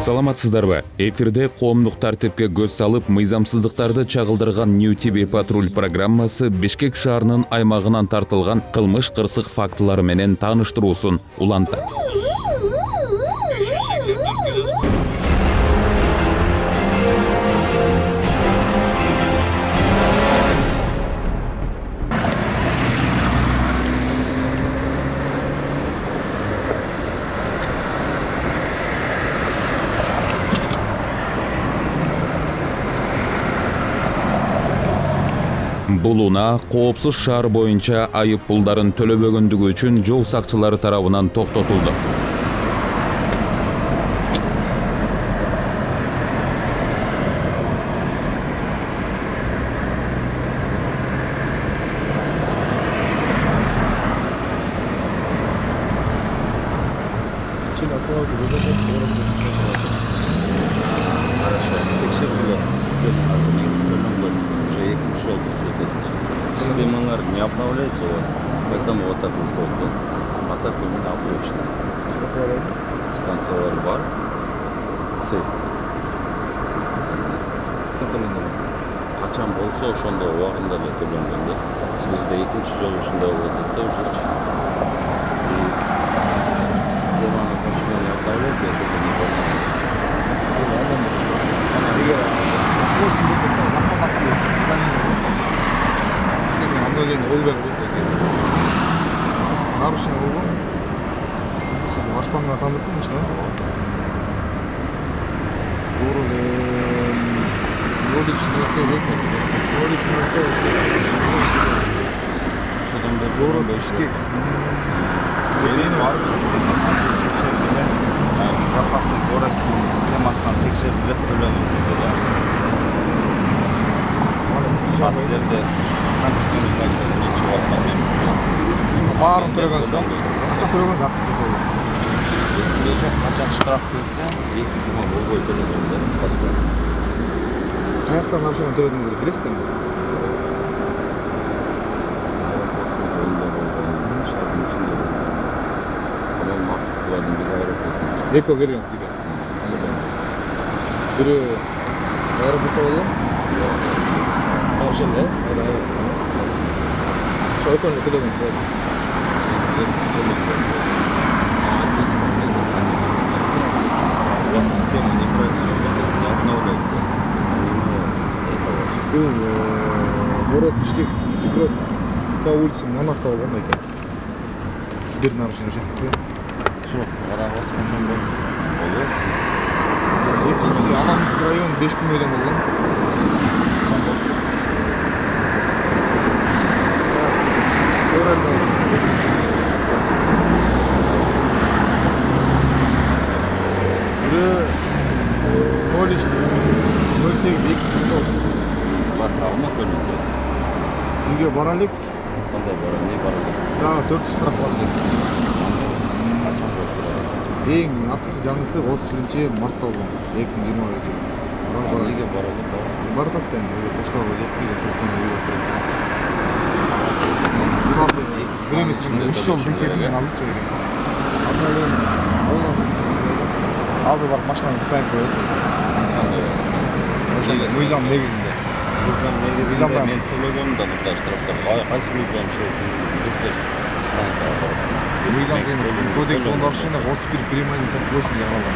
Саламатсыздарбы? Эфирде коомдук тартипке көз салып, мыйзамсыздыктарды чагылдырган New TV Патруль программасы Бишкек шаарынын аймагынан тартылган кылмыш кырсык фактылары менен тааныштыруусун улантат. Бул унаа коопсуз шаар боюнча айып пулдарын төлөбөгөндүгү үчүн жол сакчылары тарабынан токтотулду. Системалар не обновляется у вас, поэтому вот так выходит. А так именно обычно. Станциялар бар. Сейфти. Качан болсо ошондо убагында эле төлөнгөн да. Силерде экинчи жол ушундай болуп атат да уже. Системаны качан не обновляется, ошондо не болмойт. Нарушение болгон. Сизди кызым Арсланга таандырдым ишин. Ошодон бери Город Бишкек. Запасный город системасынан текшерилип төлөнөт бизде да. Бастерде Баарын төлөгөнсүз да? Качан төлөгөнсүз актып кетип. Качан штраф келсе, 2 жума болбой төлөгөн да. Каяктан машина төлөдүңүз билесиздерби? Эко берген сизге. Бири аэропортто болду. Ошол эле. Ошол экөөнү төлөгөнсүз. Система неправильно работает, не обновляется. Город Бишкек, Бишкек по улице Манастова болгон экен. Бир нарушение ошентип. Все, аралаш качан болду? Болобуз. Экинчиси Аламызг район 5 күнөйдөн болгон. Качан болду? Сизге баралык. Кандай бара, не баралык? Дагы 400 штраф бар деп. Качан болду? Эң акыркы жаңысы 30-мартта болгон. 2020 жылы. Неге баралык? Бардат да эми поштага жеткизип, поштаны үйгө турат. Буларды бир эмес 3 жол текшерүүдөн алдычы экен. Азыр барып машинаны ставить коебуз. Ошо мыйзам негизинде. Мыйзамда мен төлөгөнмүн да мындай штрафтар. Кайсы мыйзам чыгып? Мыйзам кодекс нарушение 31 принимание часть 8 деп алган.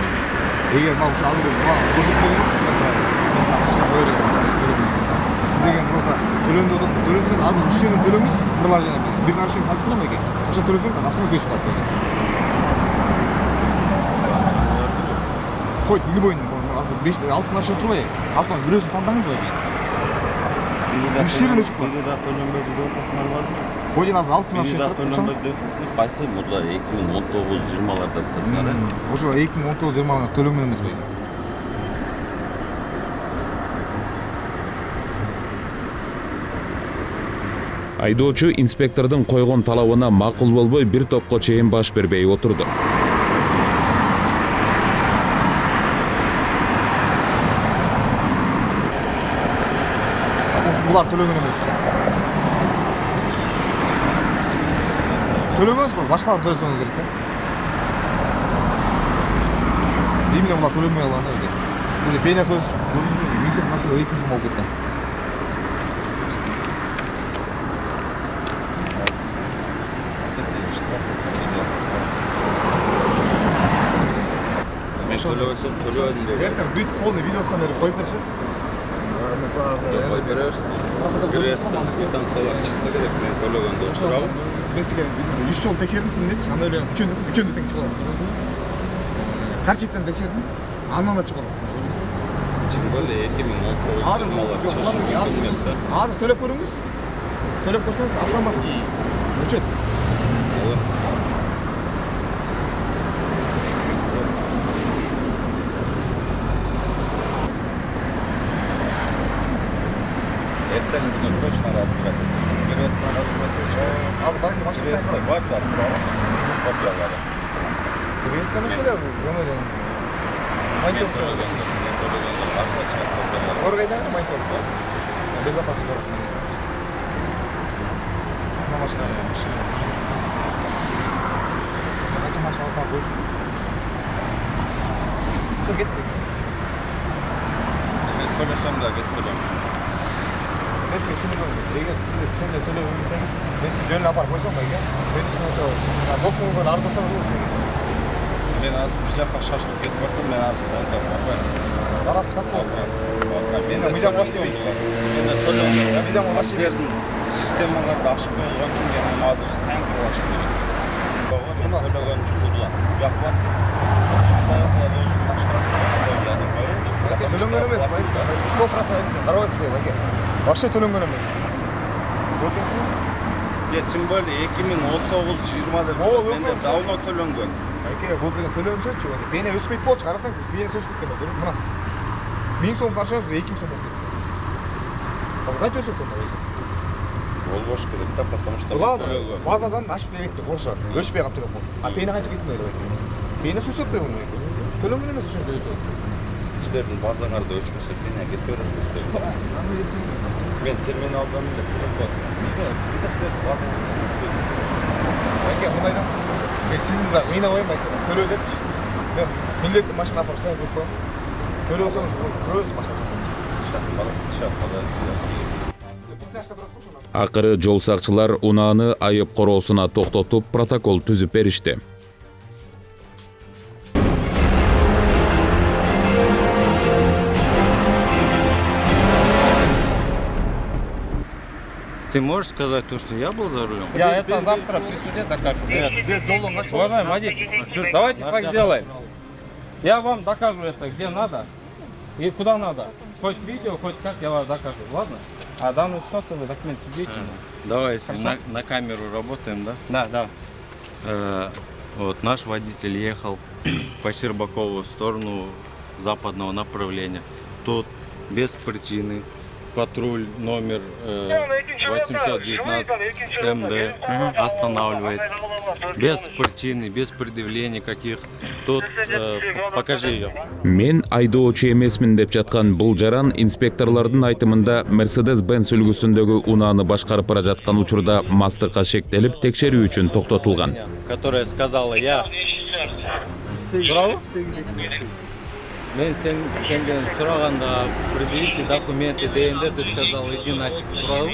Эгер мына ушул азыр көрсөтүп бериңиз, сиз деген просто төлөндү төлөсөң, азыр үч жерден төлөңүз, приложение бир нарушение салып турам экен. Ошо төлөсөң, автомат өчүп калат. Койт, любой азыр 5-6 нарушение турбай, автомат бирөөсүн тандаңызбы экен. Үч жерден өчүп калат. Бизде төлөнбөйт деп атасыңар барсың. Койден азыр 6 нарушение турсаңыз, кайсы мурда 2019-20-ларда атасыңар. Ошо 2019-20 төлөмөн эмес бе? Айдоочу инспектордун койгон талабына макул болбой бир топко чейин баш бербей отурду. Булар төлөгөн эмес. Төлөгөнсүз го, башкалар төлөсөңүз керек да. Именно бұлар төлемей алған да өте. Уже пеня сөз 1000 сом машина 2000 сом болып кеткен. Ертең бүйтіп полный видеосынан беріп қойып берші. Мен сізге 3 жол тексердім сені дедім, ана өлең үшеуінде тең шығып алады. Карчиктен тексердім, анан да шығып алады. Азыр төлеп көріңіз. Төлеп көрсеңіз автоматский өчет. Ертең бүгін точно разбирать. Бересін разбирать. Азыр барып машина станция. Бар да, копиялары. Бересін мәселе бұл, өмірің. Монтер. Қорғайдан монтер. Безопасно город. На машина. Қанша машина алып қой. Все кетті. Мен төлесем да кетіп төлем. Мен сізге түсіндірмем. Егер сізге сондай төлеп өмірсеңіз, мен сіз жөніне апарып қойсам ба екен? Мен үшін ошо досыңызға арыздасаңыз болады. Мен азыр бір жаққа шашылып кетіп бардым, мен азыр қоймаймын. Барасыз қатты. Мен мизам машина дейсіз ба? Мен төлем. Мизам машина системаларды ашып қойылған үшін мен азыр станкер ашып керек. Мен төлеген үшін бұлан. Яқлатты. Саяқлар өзін аштырып Төлөнген емес, 100% айттым. Қарабайсыз бе, бәке? Вообще төлөнген емес. Көрдіңіз бе? Тем более 2019-20 деп менде давно төленген. Бәке, бұл деген төлөнсөтші. Пене өспейді болды, қарасаңыз, пене өсіп кеткен бе? Мына. 1000 сом қаршаңыз, 2000 сом болып кетті. Қанша өсіп кетті? Ол бош керек та, потому что Ладно, базадан ашып кетті, орысша. Өшпей қалып төлеп болды. А пене қанша кетті ме? Пене өсіп пе оны? Төлөнген емес үшін өсіп. Сіздердің базаңарда өшкісі пене кетті өріскісі. Мен терминалдан да қызық болды. Бәке, мұндайдан, мен сіздің да мені қойым бәке, төлеу депші. Мен міндетті машина апарып сән көріп қойым. Төлеу олсаңыз, көрөз машина. Акыры жол сакчылар унааны айып короосуна токтотуп протокол түзүп беришти. Ты можешь сказать то, что я был за рулем? Я это завтра при суде докажу. Уважаемый водитель, давайте так сделаем. Я вам докажу это где надо и куда надо. Хоть видео, хоть как я вас докажу, ладно? А данную ситуацию вы документы видите. Давай, если на камеру работаем, да? Да, да. Вот наш водитель ехал по Щербакову в сторону западного направления. Тут без причины патруль номер 819 МД останавливает. Без причины, без предъявлений каких. Тут покажи ее. Мен айдоочу эмесмин деп жаткан бул жаран инспекторлордун айтымында Mercedes-Benz үлгүсүндөгү унааны башкарып бара жаткан учурда мастыкка шектелип текшерүү үчүн токтотулган. Которая сказала, я... Мен сенден сұрағанда предъявите документы ДНД, ты сказал, иди нафиг, правда?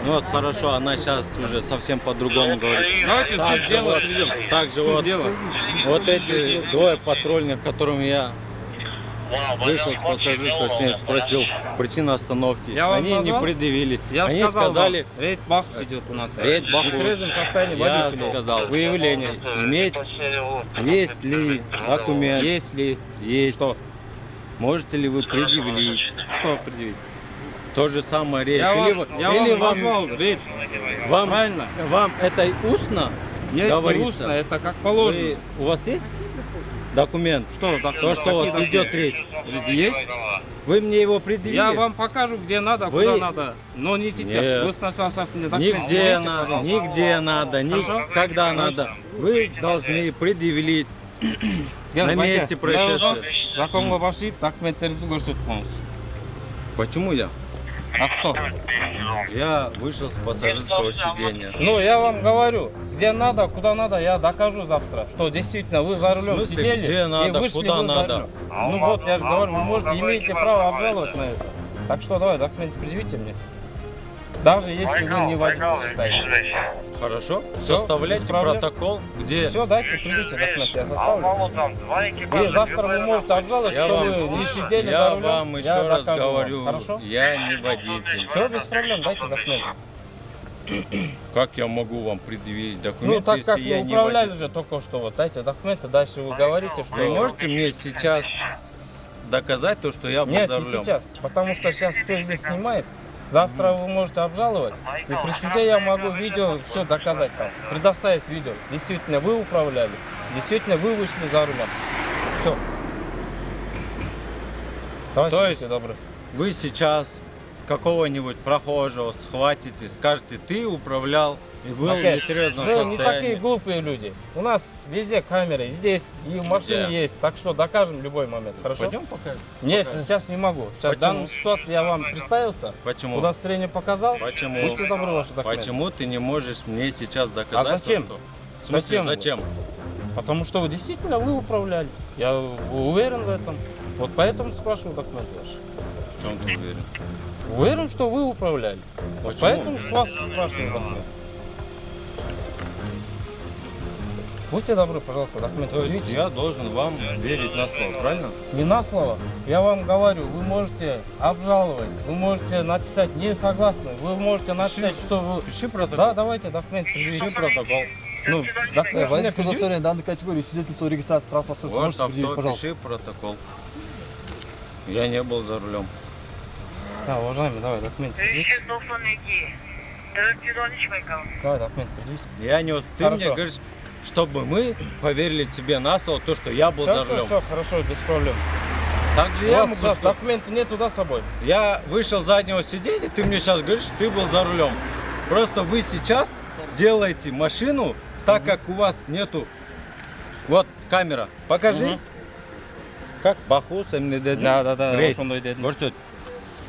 Ну вот хорошо, она сейчас уже совсем по-другому говорит. Давайте суд дело приведем. Также вот эти двое патрульных, которым я вышел с пассажирского сиденья, спросил причину остановки. Они не предъявили. Они сказали... Рейд Бахус идет у нас. Рейд Бахус. В нетрезвом состоянии Я водителя. сказал. Выявление. Есть ли документ? Есть ли? Есть. Что? Можете ли вы предъявить? Что предъявить? То же самое рейд. Я Или вам назвал рейд. Правильно? Вам это устно Нет, говорится? не устно, это как положено. У вас есть документ? Что? То, что у вас идет рейд. Есть? Вы мне его предъявили? Я вам покажу, где надо, куда надо. Но не сейчас. Нет. Вы сначала составите документы. Нигде надо, когда надо. Вы должны предъявить на месте происшествия. Законға басып, документтеріңізді көрсетіп қойыңыз. Почему я? А кто? Я вышел с пассажирского сидения. Ну, я вам говорю, где надо, куда надо, я докажу завтра, что действительно вы за рулем В смысле, сидели где надо, и вышли куда вы за надо? рулем. Ну вот, я же говорю, вы можете, имеете право обжаловать на это. Так что давай, документы предъявите мне. Даже если вы не водитель считаете. Хорошо. Всё, Составляйте без проблем. протокол, где... Все, дайте, предъявите документы, я составлю. И завтра вы можете обжаловать, Я что вам- вы не сидели Я за рулем. вам еще я раз докажу вам. говорю, Хорошо? я не водитель. Все, без проблем, дайте документы. Как я могу вам предъявить Ну, документы, так если как я вы не управляли водитель? же только что, вот дайте документы, дальше вы говорите, что... Вы можете мне сейчас доказать то, что я был Нет, за не рулем? сейчас, потому что сейчас все здесь снимает. Завтра вы можете обжаловать, и при суде я могу видео все доказать там, предоставить видео. Действительно, вы управляли, действительно, вы вышли за рулем. Все. Давайте, То есть- будьте добры. Вы сейчас какого-нибудь прохожего схватите, скажете, ты управлял и был в Окей. нетрезвом Мы не такие состоянии. глупые люди. У нас везде камеры, здесь и в машине Где? есть, так что докажем в любой момент, хорошо? Пойдем покажем? Нет, сейчас не могу. Сейчас в Почему? данной ситуации я вам представился, Почему? удостоверение показал. Почему? Будьте добры, ваши документы. Почему ты не можешь мне сейчас доказать? А зачем? То, что... В смысле, Зачем? зачем? Потому что вы действительно вы управляли. Я уверен в этом. Вот поэтому спрашиваю документы ваши. В чем ты уверен? Уверен, что вы управляли. Вот Почему? поэтому с вас спрашиваю документы. Будьте добры, пожалуйста, документы То есть предъявите. я должен вам верить на слово, правильно? Не на слово. Я вам говорю, вы можете обжаловать, вы можете написать не согласны, вы можете написать, что вы... Пиши протокол. Да, давайте документы предъявите. Пиши протокол. Ну, документы мне Водительское предъявите. удостоверение данной категории, свидетельство о регистрации транспортного средства. Вот Можете предъявить, авто, пожалуйста. пиши протокол. Я не был за рулем. Да, уважаемый, давай документы предъявите. 592. 413 Байкал. Давай документы предъявите. Я не... Ты Хорошо. мне говоришь, чтобы мы поверили тебе на слово, то, что я был за рулем. Все, хорошо, без проблем. Так же У я вас могу сейчас сказать. документы нету, да, с собой? Я вышел с заднего сиденья, ты мне сейчас говоришь, что ты был за рулем. Просто вы сейчас делаете машину, так как у вас нету... Вот камера, покажи. Как бахус, Да, рейд. ошондой дедим. Көрсөт.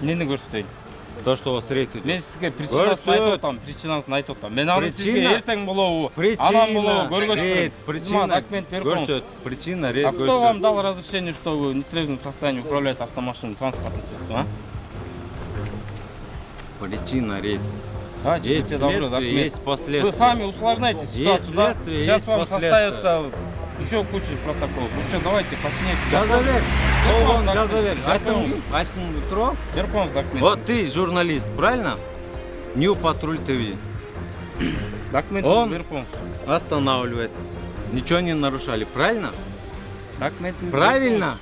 Эмнени көрсөтөйүн? То, что у вас рейд идет. Мен сизге причинасын айтып атам, причинасын айтып атам. Мен аны сизге Причина- эртең болобу, анан Причина, болобу рейд, көргөзмөйм. Сиз мага причина, документ берип коюңуз. көрсөт, причина, рейд, А кто вам көрсөт. дал разрешение, что вы в нетрезвом состоянии управляете автомашиной, транспортным средством, а? Причина, рейд. Давайте, Есть будьте добры, следствие, документ. есть последствия. Вы сами усложняете ситуацию, да? следствие, Сейчас есть вам последствия. составится еще куча протоколов. Ну что, давайте, подчиняйте закон. Жаза бер. Болгон Документ, жаза бер. документ. Айтым туро. Беріп қойыңыз документ. Вот ты журналист, правильно? New Patrol TV. Документіңізді Он- беріп қойыңыз. Останавливает. Ничего не нарушали, правильно? Документіңізді Правильно? беріп қойыңыз.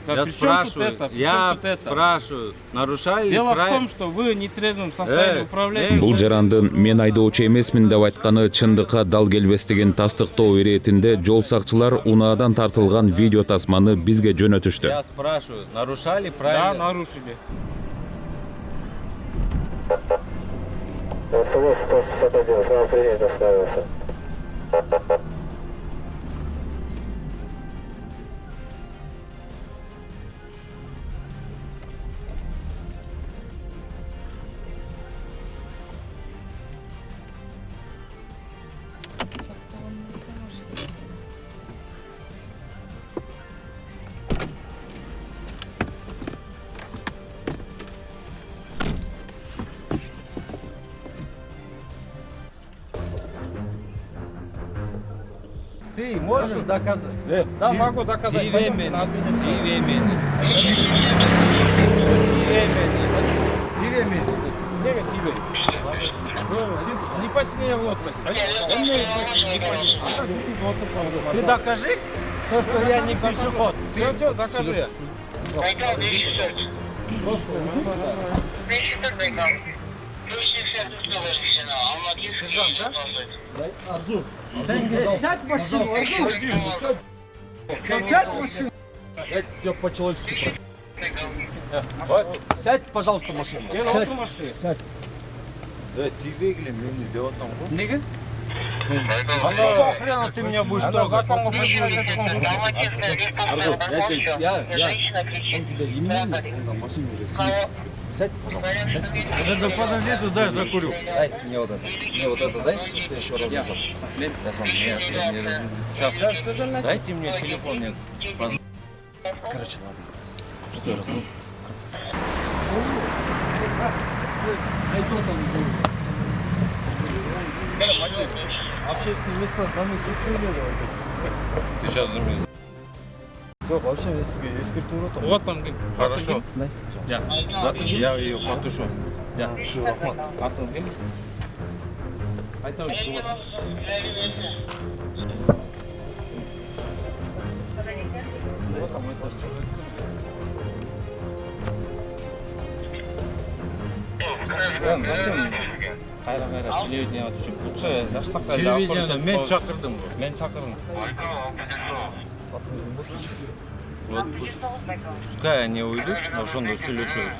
Да Я при чем тут спрашиваю, это? При я чем тут это? спрашиваю, нарушали ли Дело в правила? том, что вы в нетрезвом состоянии управляете. мен- бул жарандын мен айдоочу эмесмин деп айтканы чындыкка дал келбес деген тастыктоо иретинде жол сакчылар унаадан тартылган видео тасманы бизге жөнөтүштү. Я спрашиваю, нарушали Да, правила? нарушили. СВС 161, к нам принять остановился. Ты можешь доказать? Да, могу доказать. Тиве Пойдемте мени. на свидетельство. Тиве мени. Тиве мени. Неге тибе? Сіз не посмея в лот Ты докажи, то, что я не пешеход. Все, все, докажи. Байкал 260. 260 Байкал. 260 условия решено. Алматы. Сядь, сядь в машину, сядь в машину. Я тебя по-человечески прошу. Вот. Сядь, пожалуйста, в машину. Мен Сядь. отырмашты. Да тебе глянь, мені де отам. Неге? А с какого хрена ты меня будешь Ана трогать? законға противоречит конкурс. Алматинская республика. Я Женщина он кричит. тебя именами, он там в машине уже сидит. Кого? Сядь, пожалуйста. Да подожди, ты дай закурю. Дай мне вот это. Мне вот это дай, чтобы ты еще раз нажал. Я сам не разжу. Сейчас, дайте мне телефон. Мне. Короче, ладно. Что раз? Общественные места, там их чекнули, Ты сейчас заметил. Все, вообще есть культура там. Вот там. Хорошо. Я ее потушу. Все, рахмат. Атыңыз кім? Айта өтсін. Зачем? Қайра телевидение өтуші. Лучше жастақта. Телевидение, мен шақырдым. Мен шақырдым. Вот пускай они уйдут, но что он сөйлешеміз.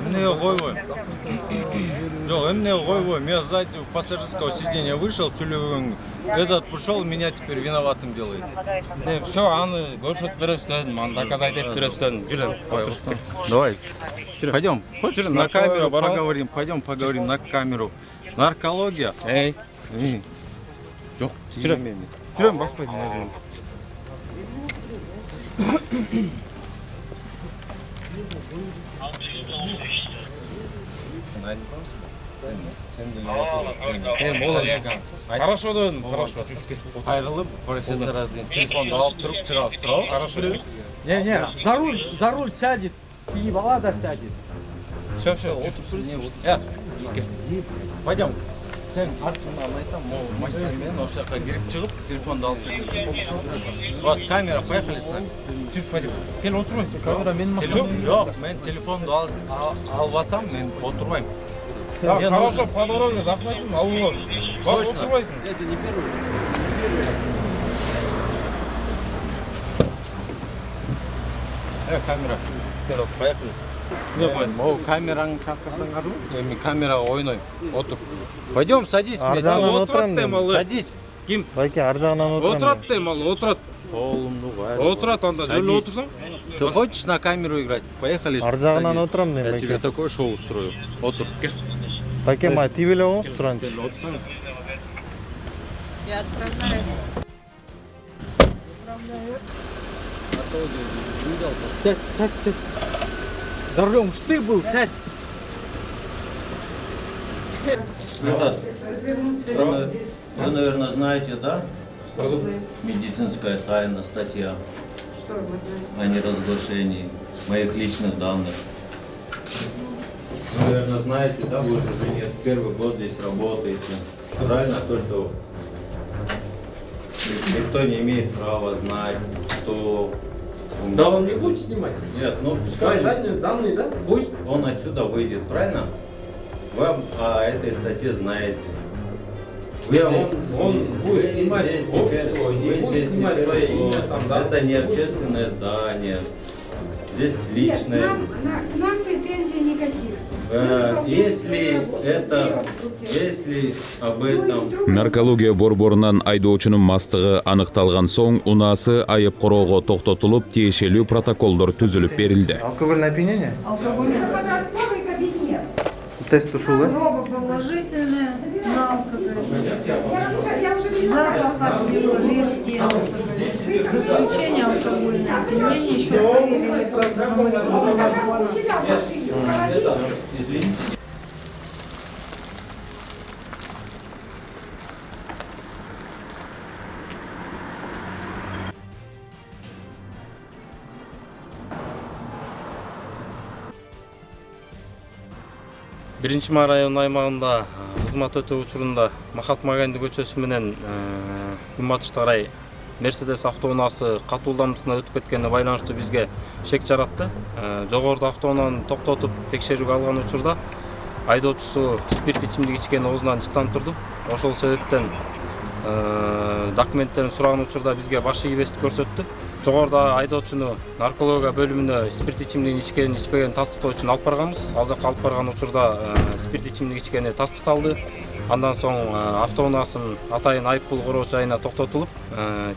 Мне койбой. Жоқ, мне койбой. Я сзади пассажирского сиденья вышел, сөйлеуің. Этот пришел, меня теперь виноватым делает. Все, аны көрсетіп бересізден, аны доказать етіп бересізден. Жүрден. Давай, пойдем. Хочешь на камеру поговорим? Пойдем поговорим на камеру. Наркология. Эй, Жоқ, жүрем баспайтын өзім. Хорошо дедім, хорошо. Айрылып, профессор Азин телефонды алып тұрып шығарып тұрау. Хорошо. Не, за руль сядет. И Влада сядет. Все, Пойдем. Сен арсыңнан айтам, машинамен осы жаққа кіріп шығып, телефонды алып кетеміз. Вот, камера, поехали с нами. жүріп пойдем. Кел отырмайсың, камера менің машинам. Жоқ, мен телефонды алып алсам, мен отырмаймын. Хорошо, по дороге захватим, алып алып. Отырмайсың. Это не первый раз. Камера. Вперед, поехали. О, камераң шақырдың ару? Мен камераға ойнаймын. Отыр. Пойдем, садись. Отырат демалы. Садись. Ким? Байке, ар жағынан отырам. Отырат демалы, отырат. Қолымды қой. Отырат, анда жөлі отырсаң. Ты хочешь на камеру играть? Поехали. Ар жағынан отырам мен, Я тебе Байке. такой шоу устрою. Отыр. Байке, ма тибеле оңыз сұраншы. Я отправляю. Сядь. За рулем уж ты был, сядь. Вы, наверное, знаете, да? Медицинская тайна, статья о неразглашении моих личных данных. Вы, наверное, знаете, да? Вы уже не первый год здесь работаете. Правильно? То, что никто не имеет права знать, что... Да он не будет снимать? Нет, ну пускай Данные, да? пусть он отсюда выйдет, правильно? Вы о этой статье знаете. Он будет снимать здесь общество, не вы будет здесь снимать твое имя там, да? Это не общественное здание. Здесь личное. К нам претензий никаких. Если об этом... Наркология борборунан айдоочунун мастыгы аныкталган соң унаасы айып короого токтотулуп, тиешелүү протоколдор түзүлүп берилди. Алкогольное опьянение? Алкогольный подростковый кабинет. Тест ушел, да? Проба положительная на алкоголь. Я уже запах от него резкий. Исключение алкогольное опьянение еще проверили. Извините. Биринчи Май районунун аймагында кызмат өтөө учурунда Махатма Ганди көчөсү менен күн батышка карай Мерседес автоунаасы катуу ылдамдыкта өтүп кеткенине байланыштуу бизге шек жаратты. Жогоруда автоунааны токтотуп текшерүүгө алган учурда айдоочусу спирт ичимдик ичкен оозунан жыттанып турду. Ошол себептен документтерин сураган учурда бизге баш ийбестик көрсөттү. жогоруда айдоочуну наркология бөлүмүнө спирт ичимдигин ичкен ичпеген тастыктоо үчүн алып барганбыз. Ал жака алып барган учурда спирт ичимдик ичкени тастыкталды. Андан соң автоунаасынын атайын айыппул корооч жайына токтотулуп,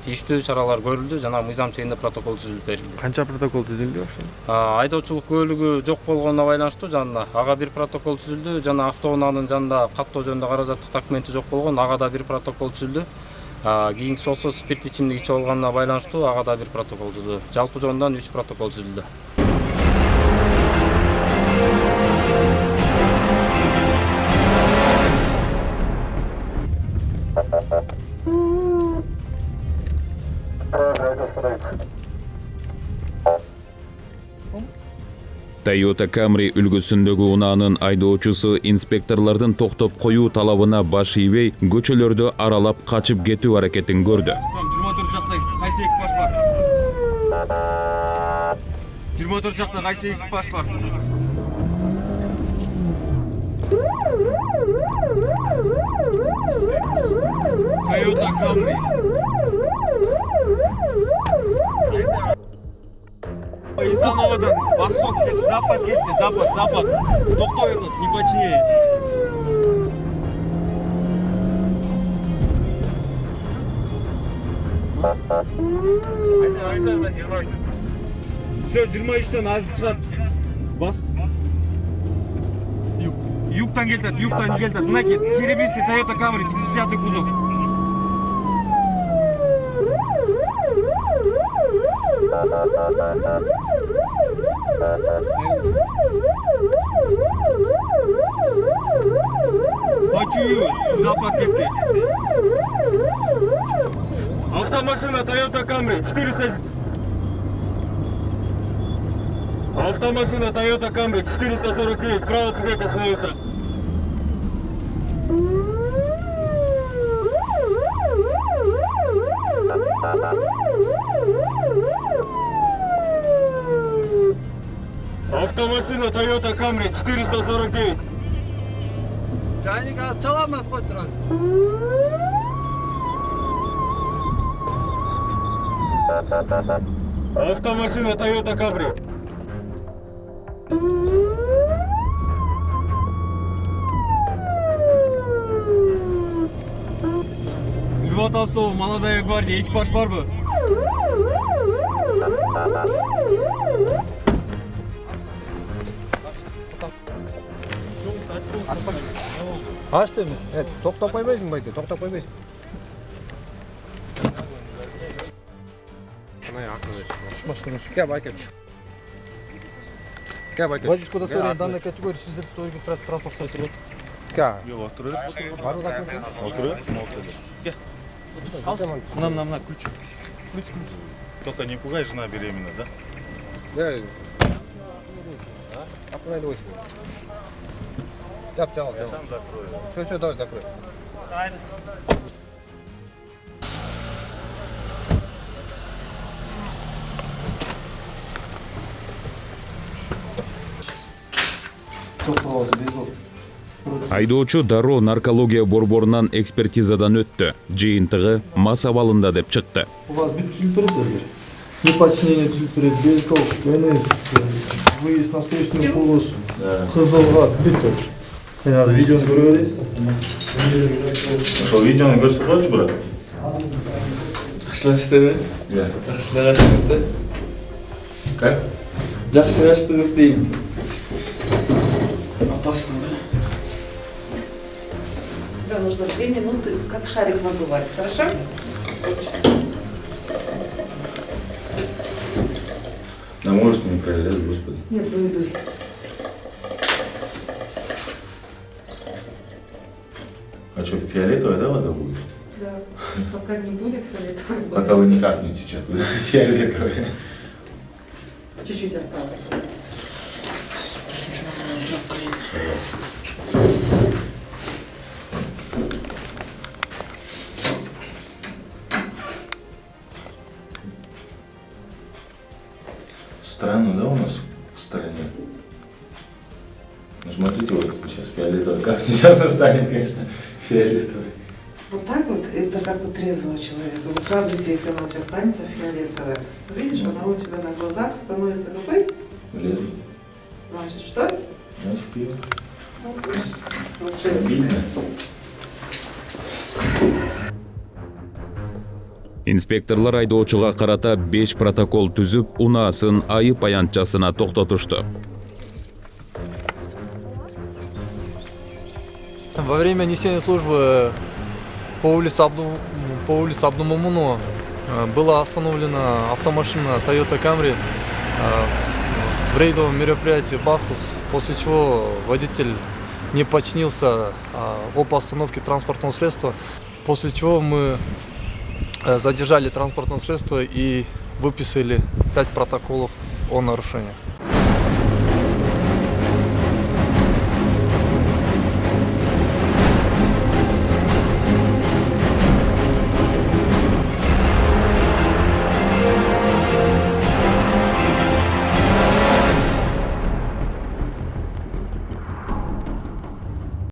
тийиштүү чаралар көрүлдү жана мыйзам чегинде протокол түзүлүп берилди. Канча протокол түзүлдү ошол? Айдоочулук күбөлүгү жок болгонуна байланыштуу жанында ага бир протокол түзүлдү, жана автоунаанын жанында каттоо жөнүндө каражаттык документи жок болгон, ага да бир протокол түзүлдү. Кийинкиси болсо спирт ичимдик ичип алганына байланыштуу ага да бир протокол түзүлдү. Жалпы жонунан 3 протокол түзүлдү. Toyota Camry үлгүсүндөгү унаанын айдоочусу инспекторлордун токтоп коюу талабына баш ийбей, көчөлөрдү аралап качып кетүү аракетин көрдү. 24 жакта кайсы экипаж бар? 24 жакта кайсы экипаж бар? Toyota Camry. Исановадан восток кетти, запад кетти, запад. Токтой этот, не починее. Все, 23-тен азыр чыгат. Югтан келтат. Мынакей, серебристый Toyota Camry, 50-й кузов. Почую, запад кетти. Автомашина Toyota Camry 400. Автомашина Toyota Camry 449, право куда-то остановится. Автомашина Toyota Camry 449. Чайник аз çalamaz koy тұрады. Автомашина Toyota Camry. Льва Толстого, молодая гвардия, экипаж бар бы? Аш демес. Токтоп койбойсуң байке, токтоп койбойсуң. Кана акыл эч. Машина шикә байке. Кә байке. Водительское удостоверение данной категории свидетельство о регистрации транспортного средства. Кә. Yok, oturuyoruz. Var mı dокументы? Oturuyoruz. Gel. Мына ключ. Ключ. Только не пугай, жена беременна, да? Да. Аккуратно возьми. Тяп, тял. Все, давай, закрой. Айдоочу дароо наркология борборунан экспертизадан өттү. Жыйынтыгы мас абалында деп чыкты. У вас бит түзүлүп берет. Неподчинение түзүлүп берет, белток, НС, выезд на встречную полосу, кызылга, бит. Мен азыр видеону көрө бересиз. Ошол видеону көрсөтүп койчу, брат. Жакшылаштырбы? Жакшылаштыңыз. Как? Жакшылаштыңыз дейм. Опасно, да? Тебе нужно 2 минуты, как шарик надувать, хорошо? Да можешь не проверять, господи. Нет, дуй. А что, фиолетовая, да, вода будет? Да, пока не будет фиолетовой. Пока вы не капнете сейчас, будет фиолетовая. Чуть-чуть осталось. Странно, да, у нас в стране? Ну, смотрите, вот сейчас фиолетовый капнет, она станет, конечно, фиолетовой. Вот так вот, это как у трезвого человека. Вот радуйся, если она у тебя останется фиолетовая. Видишь, она у тебя на глазах становится какой? Блин. Значит, что? Значит, пиво. Вот шерстная. Инспекторлар айдоочуга карата 5 протокол түзүп, унаасын айып аянтчасына токтотушту. Во время несения службы по улице Абдумумуну была остановлена автомашина Toyota Camry в рейдовом мероприятии Бахус, после чего водитель не подчинился об остановке транспортного средства, после чего мы задержали транспортное средство и выписали 5 протоколов о нарушениях.